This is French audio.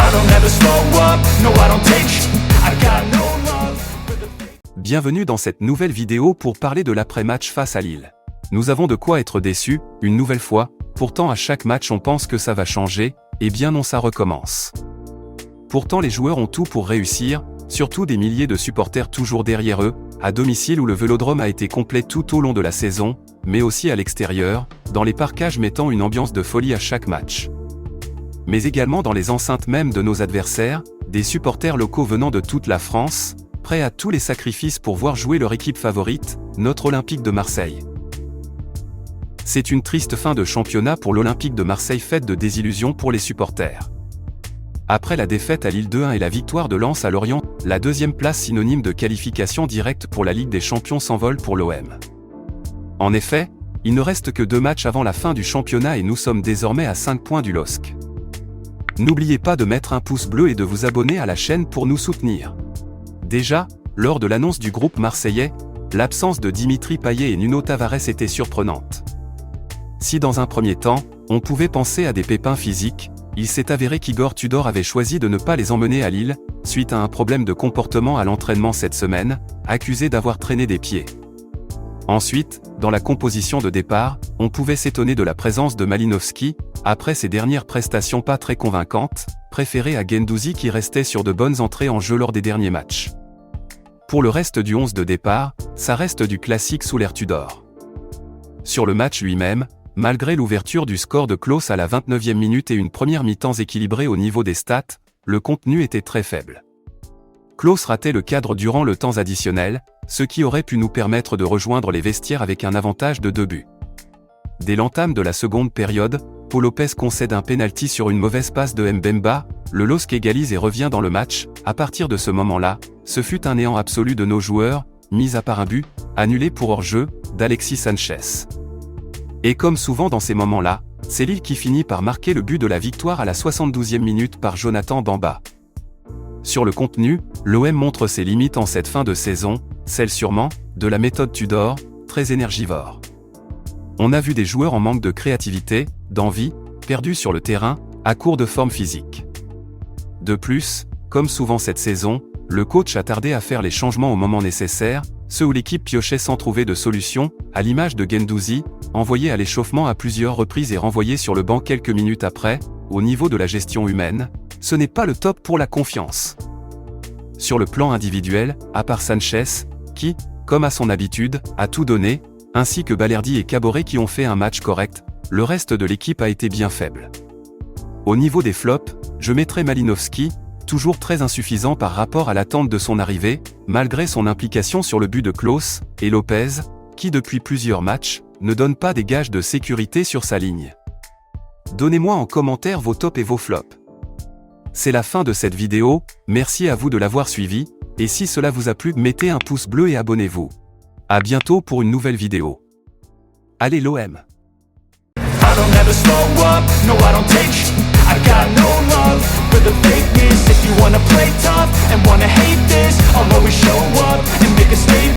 I don't ever slow up, no I don't take sh- I got no love for the fake. Bienvenue dans cette nouvelle vidéo pour parler de l'après-match face à Lille. Nous avons de quoi être déçus, une nouvelle fois, pourtant à chaque match on pense que ça va changer, et bien non ça recommence. Pourtant les joueurs ont tout pour réussir, surtout des milliers de supporters toujours derrière eux, à domicile où le Vélodrome a été complet tout au long de la saison, mais aussi à l'extérieur, dans les parkages mettant une ambiance de folie à chaque match. Mais également dans les enceintes même de nos adversaires, des supporters locaux venant de toute la France, prêts à tous les sacrifices pour voir jouer leur équipe favorite, notre Olympique de Marseille. C'est une triste fin de championnat pour l'Olympique de Marseille faite de désillusions pour les supporters. Après la défaite à Lille 2-1 et la victoire de Lens à Lorient, la deuxième place synonyme de qualification directe pour la Ligue des Champions s'envole pour l'OM. En effet, il ne reste que 2 matchs avant la fin du championnat et nous sommes désormais à 5 points du LOSC. N'oubliez pas de mettre un pouce bleu et de vous abonner à la chaîne pour nous soutenir. Déjà, lors de l'annonce du groupe marseillais, l'absence de Dimitri Payet et Nuno Tavares était surprenante. Si dans un premier temps, on pouvait penser à des pépins physiques, il s'est avéré qu'Igor Tudor avait choisi de ne pas les emmener à Lille, suite à un problème de comportement à l'entraînement cette semaine, accusé d'avoir traîné des pieds. Ensuite, dans la composition de départ, on pouvait s'étonner de la présence de Malinowski, après ses dernières prestations pas très convaincantes, préféré à Guendouzi qui restait sur de bonnes entrées en jeu lors des derniers matchs. Pour le reste du 11 de départ, ça reste du classique sous l'ère Tudor. Sur le match lui-même, malgré l'ouverture du score de Klose à la 29e minute et une première mi-temps équilibrée au niveau des stats, le contenu était très faible. Klose ratait le cadre durant le temps additionnel, ce qui aurait pu nous permettre de rejoindre les vestiaires avec un avantage de 2 buts. Dès l'entame de la seconde période, Paul Lopez concède un pénalty sur une mauvaise passe de Mbemba, le LOSC égalise et revient dans le match. À partir de ce moment-là, ce fut un néant absolu de nos joueurs, mis à part un but, annulé pour hors-jeu, d'Alexis Sanchez. Et comme souvent dans ces moments-là, c'est Lille qui finit par marquer le but de la victoire à la 72e minute par Jonathan Bamba. Sur le contenu, l'OM montre ses limites en cette fin de saison, celle sûrement, de la méthode Tudor, très énergivore. On a vu des joueurs en manque de créativité, d'envie, perdus sur le terrain, à court de forme physique. De plus, comme souvent cette saison, le coach a tardé à faire les changements au moment nécessaire, ceux où l'équipe piochait sans trouver de solution, à l'image de Guendouzi, envoyé à l'échauffement à plusieurs reprises et renvoyé sur le banc quelques minutes après. Au niveau de la gestion humaine, ce n'est pas le top pour la confiance. Sur le plan individuel, à part Sanchez, qui, comme à son habitude, a tout donné, ainsi que Balerdi et Caboret qui ont fait un match correct, le reste de l'équipe a été bien faible. Au niveau des flops, je mettrai Malinowski, toujours très insuffisant par rapport à l'attente de son arrivée, malgré son implication sur le but de Klose, et Lopez, qui depuis plusieurs matchs, ne donne pas des gages de sécurité sur sa ligne. Donnez-moi en commentaire vos tops et vos flops. C'est la fin de cette vidéo, merci à vous de l'avoir suivi, et si cela vous a plu, mettez un pouce bleu et abonnez-vous. À bientôt pour une nouvelle vidéo. Allez l'OM! I don't ever slow up, no I don't take sh- I got no love for the fakeness. If you wanna play tough and wanna hate this, I'll always show up and make a statement.